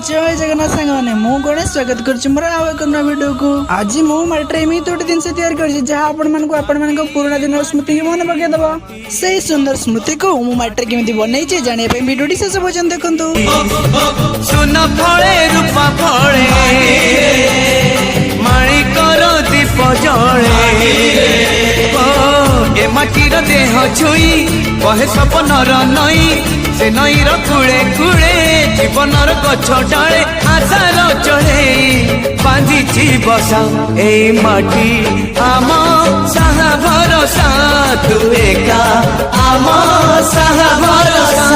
जय जगन्नाथ सांग मैंने मु गणेश स्वागत कर मोर आउ एक नया वीडियो को आज मु माटी एमती गोटे जिन तैयार कर पुराना दिन स्मृति की मन पकड़ दब से सुंदर स्मृति को मु माटी केमी बनई जाना भिडियो शेष पर्यटन देखु सुन फले रूपा फले माणिकर दीप जले ए माटीर देह छुई बहे सपनर नई से नईर कूड़े कूड़े जीवनर गछ डाले आशार चढ़े बांधी बसा ए माटी आम साहा भरोसा तू एका आम साहा भरोसा